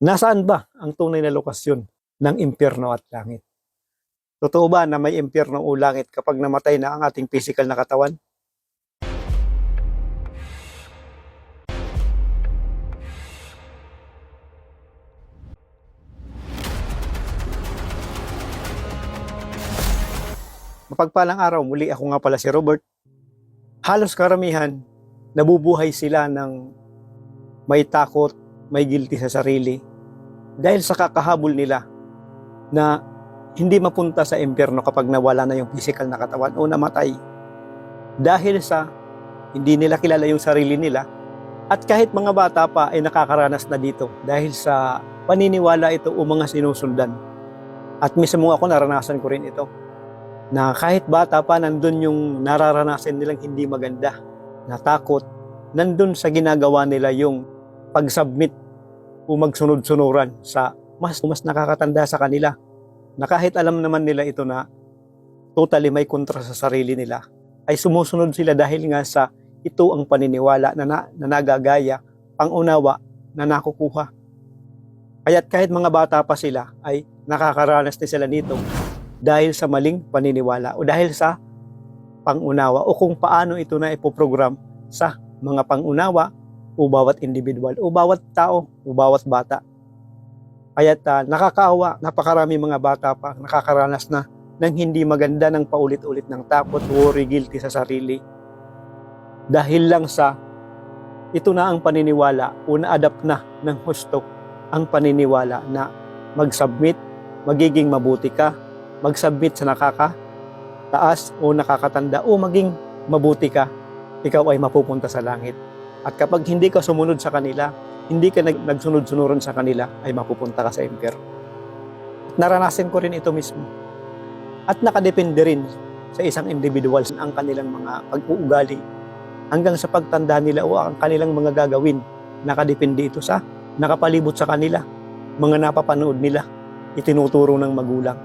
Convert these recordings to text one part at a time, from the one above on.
Nasaan ba ang tunay na lokasyon ng impyerno at langit? Totoo ba na may impyerno o langit kapag namatay na ang ating physical na katawan? Mapagpalang araw, muli ako nga pala si Robert. Halos karamihan, nabubuhay sila ng may takot, may guilty sa sarili dahil sa kakahabol nila na hindi mapunta sa impyerno kapag nawala na yung physical na katawan o namatay. Dahil sa hindi nila kilala yung sarili nila at kahit mga bata pa ay nakakaranas na dito dahil sa paniniwala ito o mga sinusundan. At mismo ako naranasan ko rin ito na kahit bata pa nandun yung nararanasan nilang hindi maganda, na takot, nandun sa ginagawa nila yung pag-submit o magsunod-sunuran sa mas nakakatanda sa kanila, na kahit alam naman nila ito na totally may kontra sa sarili nila, ay sumusunod sila dahil nga sa ito ang paniniwala na nagagaya, pangunawa na nakukuha. Kaya't kahit mga bata pa sila ay nakakaranas din sila nito dahil sa maling paniniwala o dahil sa pangunawa o kung paano ito na ipoprogram sa mga pangunawa o bawat individual o bawat tao o bawat bata. Kaya't nakakaawa, napakarami mga bata pa nakakaranas na ng hindi maganda ng paulit-ulit ng takot, worry, guilty sa sarili. Dahil lang sa ito na ang paniniwala o na-adapt na ng husto ang paniniwala na mag-submit, magiging mabuti ka, mag-submit sa nakakataas o nakakatanda o maging mabuti ka, ikaw ay mapupunta sa langit. At kapag hindi ka sumunod sa kanila, hindi ka nagsunod-sunuran sa kanila, ay mapupunta ka sa impyerno. Naranasan ko rin ito mismo. At nakadepende rin sa isang individual ang kanilang mga pag-uugali hanggang sa pagtanda nila o ang kanilang mga gagawin. Nakadepende ito sa nakapalibot sa kanila, mga napapanood nila, itinuturo ng magulang.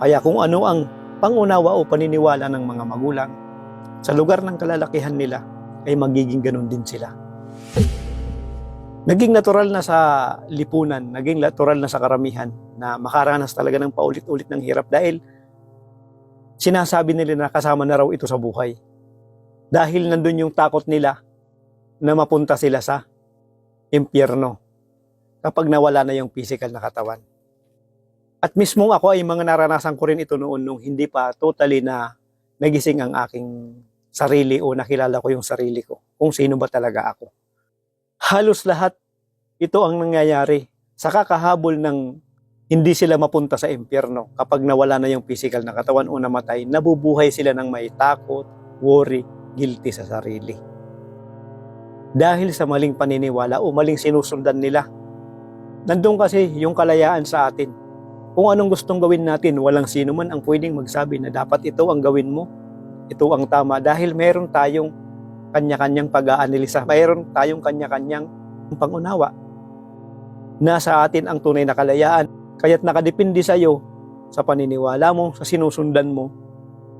Kaya kung ano ang pangunawa o paniniwala ng mga magulang, sa lugar ng kalalakihan nila, ay magiging ganun din sila. Naging natural na sa lipunan, naging natural na sa karamihan na makaranas talaga ng paulit-ulit ng hirap dahil sinasabi nila na kasama na raw ito sa buhay. Dahil nandun yung takot nila na mapunta sila sa impyerno kapag nawala na yung physical na katawan. At mismo ako ay mga naranasan ko rin ito noon nung hindi pa totally na nagising ang aking sarili o nakilala ko yung sarili ko, kung sino ba talaga ako. Halos lahat ito ang nangyayari sa kakahabol ng hindi sila mapunta sa impyerno kapag nawala na yung physical na katawan o namatay, nabubuhay sila ng may takot, worry, guilty sa sarili. Dahil sa maling paniniwala o maling sinusundan nila. Nandun kasi yung kalayaan sa atin. Kung anong gustong gawin natin, walang sino man ang pwedeng magsabi na dapat ito ang gawin mo, ito ang tama, dahil meron tayong kanya-kanyang pag-aanalisa, meron tayong kanya-kanyang pangunawa. Nasa atin ang tunay na kalayaan, kaya't nakadepende sa iyo, sa paniniwala mo, sa sinusundan mo,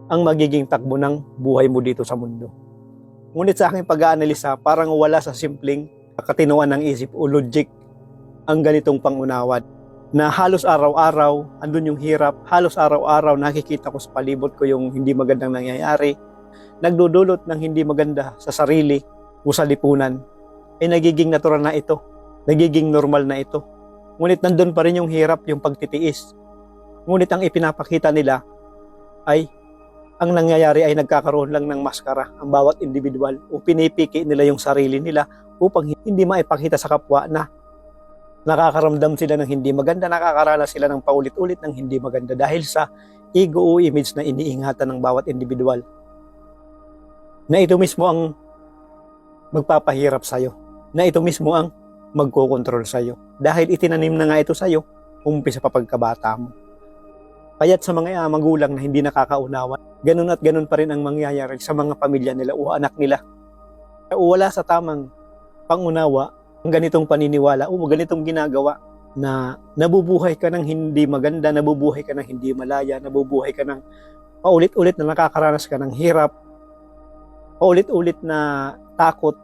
ang magiging takbo ng buhay mo dito sa mundo. Ngunit sa aking pag-aanalisa, parang wala sa simpleng katinuan ng isip o logic ang ganitong pangunawa na halos araw-araw, andun yung hirap, halos araw-araw nakikita ko sa palibot ko yung hindi magandang nangyayari, nagdudulot ng hindi maganda sa sarili o sa lipunan, ay nagiging natural na ito, nagiging normal na ito. Ngunit nandun pa rin yung hirap, yung pagtitiis. Ngunit ang ipinapakita nila ay ang nangyayari ay nagkakaroon lang ng maskara ang bawat individual o pinipiki nila yung sarili nila upang hindi maipakita sa kapwa na nakakaramdam sila ng hindi maganda, nakakaranas sila ng paulit-ulit ng hindi maganda dahil sa ego o image na iniingatan ng bawat individual. Na ito mismo ang magpapahirap sa'yo. Na ito mismo ang magkokontrol sa'yo. Dahil itinanim na nga ito sa'yo, umpisa pa pagkabata mo. Kaya't sa mga magulang na hindi nakakaunawa, ganun at ganun pa rin ang mangyayari sa mga pamilya nila o anak nila. O wala sa tamang pangunawa ang ganitong paniniwala o ganitong ginagawa na nabubuhay ka ng hindi maganda, nabubuhay ka ng hindi malaya, nabubuhay ka ng paulit-ulit na nakakaranas ka ng hirap, paulit-ulit na takot,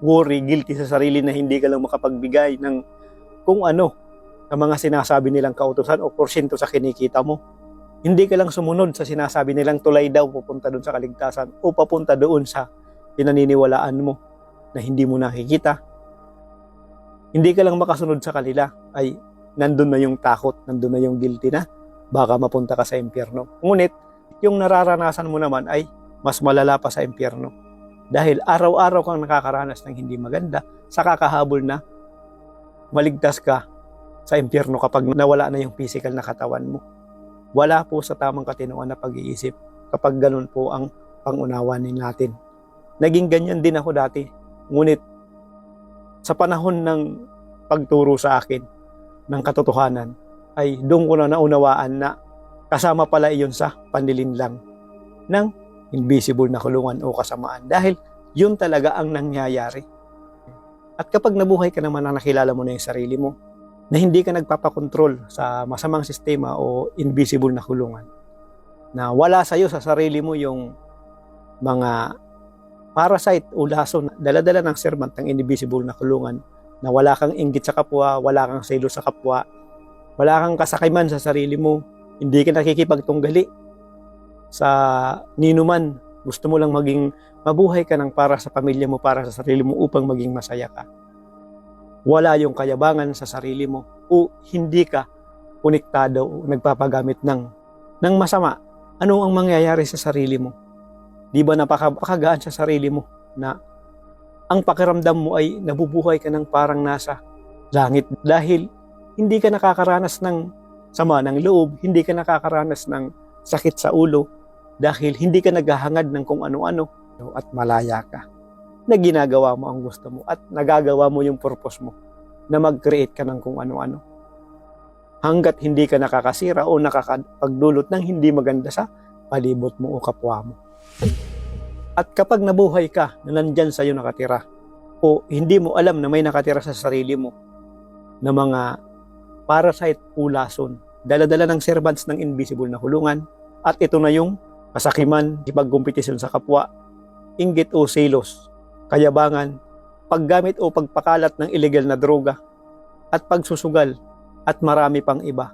worry, guilty sa sarili na hindi ka lang makapagbigay ng kung ano sa mga sinasabi nilang kautusan o porsyento sa kinikita mo. Hindi ka lang sumunod sa sinasabi nilang tulay daw pupunta doon sa kaligtasan o papunta doon sa pinaniniwalaan mo na hindi mo nakikita. Hindi ka lang makasunod sa kanila, ay nandun na yung takot, nandun na yung guilty na baka mapunta ka sa impyerno. Ngunit yung nararanasan mo naman ay mas malala pa sa impyerno. Dahil araw-araw kang nakakaranas ng hindi maganda sa kakahabol na maligtas ka sa impyerno kapag nawala na yung physical na katawan mo. Wala po sa tamang katinuan na pag-iisip kapag ganun po ang pangunawanin natin. Naging ganyan din ako dati. Ngunit sa panahon ng pagturo sa akin ng katotohanan ay doon ko na naunawaan na kasama pala iyon sa panlilinlang ng invisible na kulungan o kasamaan. Dahil yun talaga ang nangyayari. At kapag nabuhay ka naman na nakilala mo na yung sarili mo, na hindi ka nagpapakontrol sa masamang sistema o invisible na kulungan, na wala sa'yo sa sarili mo yung mga parasite o laso na dala-dala ng servant ng invisible na kulungan, na wala kang inggit sa kapwa, wala kang selos sa kapwa, wala kang kasakiman sa sarili mo, hindi ka nakikipagtunggali sa ninuman, gusto mo lang maging mabuhay ka ng para sa pamilya mo, para sa sarili mo upang maging masaya ka. Wala yung kayabangan sa sarili mo o hindi ka konektado o nagpapagamit ng masama. Ano ang mangyayari sa sarili mo? Di ba napakagaan sa sarili mo na ang pakiramdam mo ay nabubuhay ka ng parang nasa langit dahil hindi ka nakakaranas ng sama ng loob, hindi ka nakakaranas ng sakit sa ulo dahil hindi ka naghahangad ng kung ano-ano at malaya ka na ginagawa mo ang gusto mo at nagagawa mo yung purpose mo na mag-create ka ng kung ano-ano. Hanggat hindi ka nakakasira o nakakapagdulot ng hindi maganda sa palibot mo o kapwa mo. At kapag nabuhay ka na nandyan sa'yo nakatira o hindi mo alam na may nakatira sa sarili mo na mga parasite o lason, dala-dala ng servants ng invisible na kulungan, at ito na yung kasakiman, ipagkompetisyon sa kapwa, inggit o selos, kayabangan, paggamit o pagpakalat ng illegal na droga, at pagsusugal, at marami pang iba.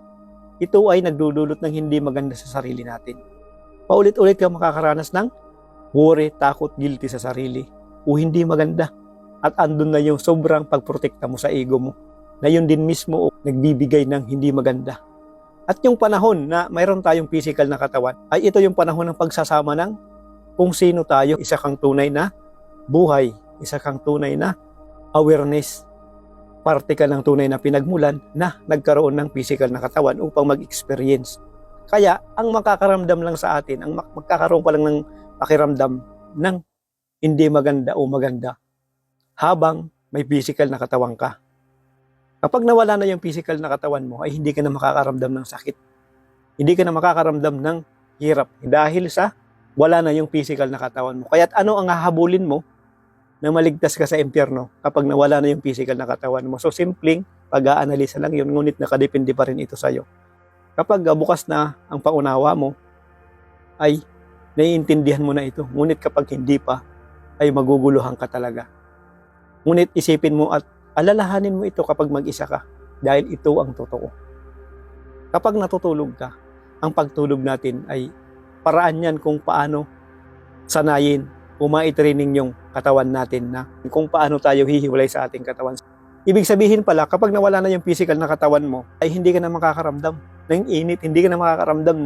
Ito ay nagdudulot ng hindi maganda sa sarili natin. Paulit-ulit ka makakaranas ng worry, takot, guilty sa sarili, o hindi maganda. At andun na yung sobrang pagprotekta mo sa ego mo, na yun din mismo o nagbibigay ng hindi maganda. At yung panahon na mayroon tayong physical na katawan, ay ito yung panahon ng pagsasama ng kung sino tayo, isa kang tunay na buhay, isa kang tunay na awareness, parte ka ng tunay na pinagmulan na nagkaroon ng physical na katawan upang mag-experience. Kaya ang makakaramdam lang sa atin, ang magkakaroon pa lang ng pakiramdam ng hindi maganda o maganda habang may physical na katawan ka. Kapag nawala na yung physical na katawan mo, ay hindi ka na makakaramdam ng sakit. Hindi ka na makakaramdam ng hirap dahil sa wala na yung physical na katawan mo. Kaya't ano ang hahabulin mo na maligtas ka sa impyerno kapag nawala na yung physical na katawan mo? So simpleng pag-aanalisa lang yun, ngunit nakadepende pa rin ito sa'yo. Kapag bukas na ang paunawa mo, ay naiintindihan mo na ito. Ngunit kapag hindi pa, ay maguguluhan ka talaga. Ngunit isipin mo at alalahanin mo ito kapag mag-isa ka, dahil ito ang totoo. Kapag natutulog ka, ang pagtulog natin ay paraan yan kung paano sanayin o maitraining yung katawan natin na kung paano tayo hihiwalay sa ating katawan. Ibig sabihin pala, kapag nawala na yung physical na katawan mo, ay hindi ka na makakaramdam ng init, hindi ka na makakaramdam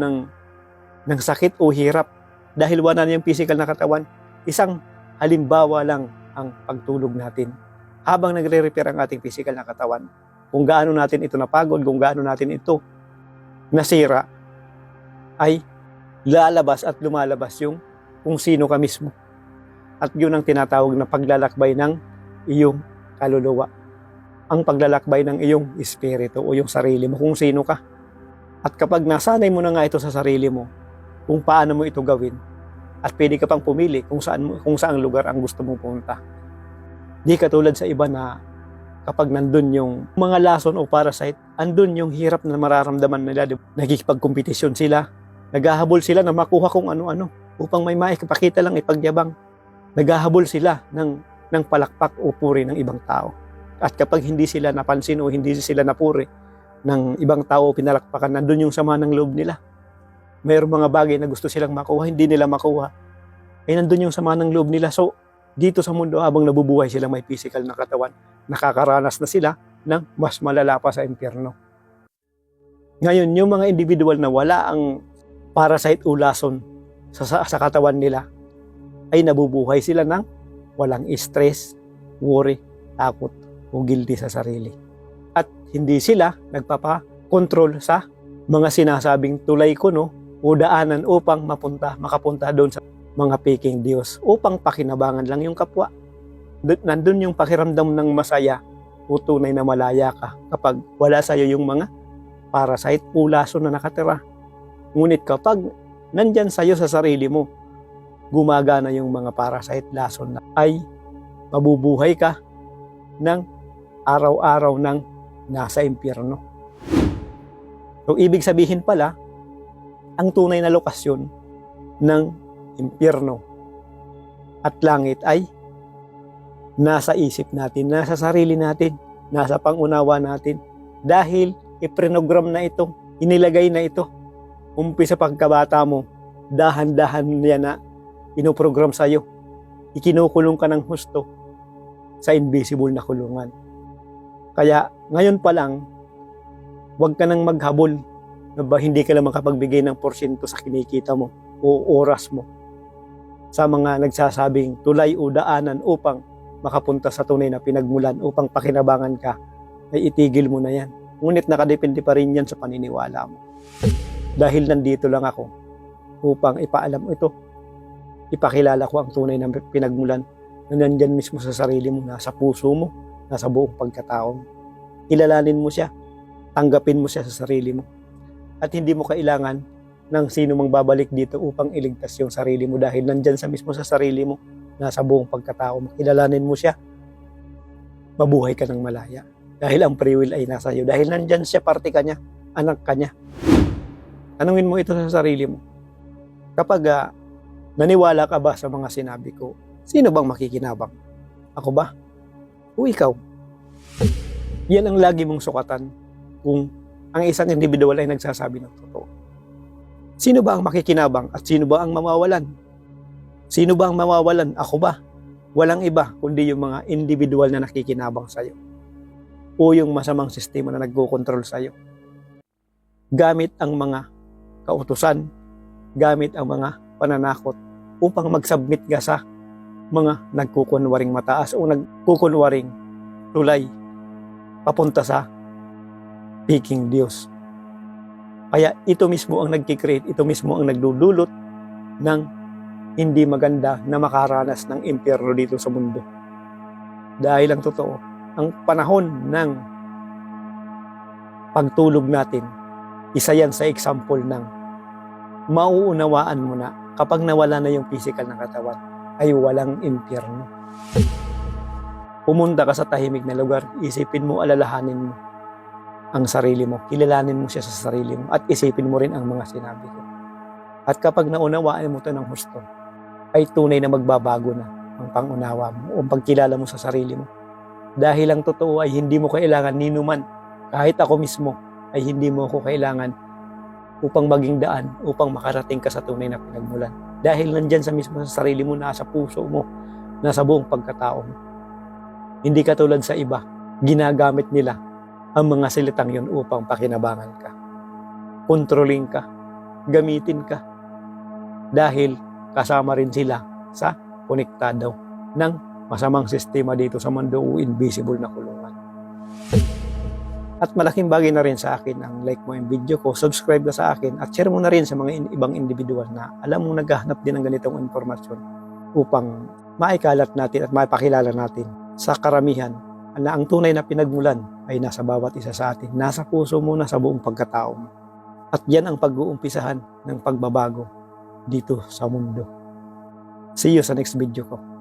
ng sakit o hirap dahil wala na yung physical na katawan. Isang halimbawa lang ang pagtulog natin habang nagre-repair ang ating physical na katawan. Kung gaano natin ito napagod, kung gaano natin ito nasira, ay lalabas at lumalabas yung kung sino ka mismo. At yun ang tinatawag na paglalakbay ng iyong kaluluwa. Ang paglalakbay ng iyong espiritu o yung sarili mo, kung sino ka. At kapag nasanay mo na nga ito sa sarili mo, kung paano mo ito gawin, at pwede ka pang pumili kung saang lugar ang gusto mong punta. Di katulad sa iba na kapag nandun yung mga lason o parasite, andun yung hirap na mararamdaman nila. Nagkikipagkompetisyon sila, naghahabol sila na makuha kung ano-ano upang may maipakita lang, ipagyabang. Naghahabol sila ng palakpak o puri ng ibang tao. At kapag hindi sila napansin o hindi sila napuri ng ibang tao, pinalakpakan, nandun yung sama ng loob nila. Mayroong mga bagay na gusto silang makuha, hindi nila makuha. Ay nandun yung sama ng loob nila. So, dito sa mundo, habang nabubuhay sila may physical na katawan, nakakaranas na sila ng mas malala pa sa impyerno. Ngayon, yung mga individual na wala ang parasite o lason sa katawan nila, ay nabubuhay sila ng walang stress, worry, takot, o guilty sa sarili. At hindi sila nagpapakontrol sa mga sinasabing tulay kuno o daanan upang makapunta doon sa mga peking Diyos upang pakinabangan lang yung kapwa. Nandun yung pakiramdam ng masaya o tunay na malaya ka kapag wala sa'yo yung mga parasite o lason na nakatira. Ngunit kapag nandyan sa'yo sa sarili mo, gumagana yung mga parasite lason na ay mabubuhay ka ng araw-araw ng nasa impyerno. So, ibig sabihin pala, ang tunay na lokasyon ng impyerno at langit ay nasa isip natin, nasa sarili natin, nasa pangunawa natin. Dahil iprinogram na ito, inilagay na ito. Umpisa pagkabata mo, dahan-dahan niya na inoprogram sa'yo. Ikinukulong ka ng husto sa invisible na kulungan. Kaya ngayon pa lang, huwag ka nang maghabol na hindi ka lang makapagbigay ng porsyento sa kinikita mo o oras mo sa mga nagsasabing tulay o daanan upang makapunta sa tunay na pinagmulan, upang pakinabangan ka, ay itigil mo na yan. Ngunit nakadepende pa rin yan sa paniniwala mo. Dahil nandito lang ako upang ipaalam ito, ipakilala ko ang tunay na pinagmulan na nandyan mismo sa sarili mo, nasa puso mo, nasa buong pagkatao mo. Kilalanin mo siya, tanggapin mo siya sa sarili mo. At hindi mo kailangan ng sino mang babalik dito upang iligtas yung sarili mo, dahil nandyan sa mismo sa sarili mo, nasa buong pagkatao mo. Kilalanin mo siya, mabuhay ka ng malaya. Dahil ang free will ay nasa iyo. Dahil nandyan siya, parte ka niya, anak ka niya. Tanungin mo ito sa sarili mo. Kapag naniwala ka ba sa mga sinabi ko, sino bang makikinabang? Ako ba? O ikaw? Yan ang lagi mong sukatan kung ang isang individual ay nagsasabi ng totoo. Sino ba ang makikinabang at sino ba ang mamawalan? Sino ba ang mawawalan? Ako ba? Walang iba kundi yung mga individual na nakikinabang sa'yo o yung masamang sistema na nagkokontrol sa'yo. Gamit ang mga kautusan, gamit ang mga pananakot upang mag-submit ka sa mga nagkukunwaring mataas o nagkukunwaring tulay papunta sa peking Diyos. Kaya ito mismo ang nagkikreate, ito mismo ang nagdudulot ng hindi maganda na makaranas ng impyerno dito sa mundo. Dahil ang totoo, ang panahon ng pagtulog natin, isa yan sa example ng mauunawaan mo na kapag nawala na yung physical na katawan, ay walang impyerno. Pumunta ka sa tahimik na lugar, isipin mo, alalahanin mo ang sarili mo, kilalanin mo siya sa sarili mo, at isipin mo rin ang mga sinabi ko. At kapag naunawaan mo ito ng husto, ay tunay na magbabago na ang pangunawa mo o pagkilala mo sa sarili mo. Dahil ang totoo ay hindi mo kailangan ninuman, kahit ako mismo ay hindi mo ako kailangan upang maging daan, upang makarating ka sa tunay na pinagmulan. Dahil nandyan sa mismo sa sarili mo, nasa puso mo, nasa buong pagkatao mo. Hindi ka tulad sa iba, ginagamit nila ang mga salitang yun upang pakinabangan ka. Kontrolin ka, gamitin ka, dahil kasama rin sila sa konektado ng masamang sistema dito sa mundo o invisible na kulungan. At malaking bagay na rin sa akin ang like mo yung video ko, subscribe ka sa akin, at share mo na rin sa mga ibang individual na alam mong naghahanap din ng ganitong informasyon upang maikalat natin at maipakilala natin sa karamihan na ang tunay na pinagmulan ay nasa bawat isa sa atin, nasa puso mo, nasa buong pagkatao mo. At yan ang pag-uumpisahan ng pagbabago dito sa mundo. See you sa next video ko.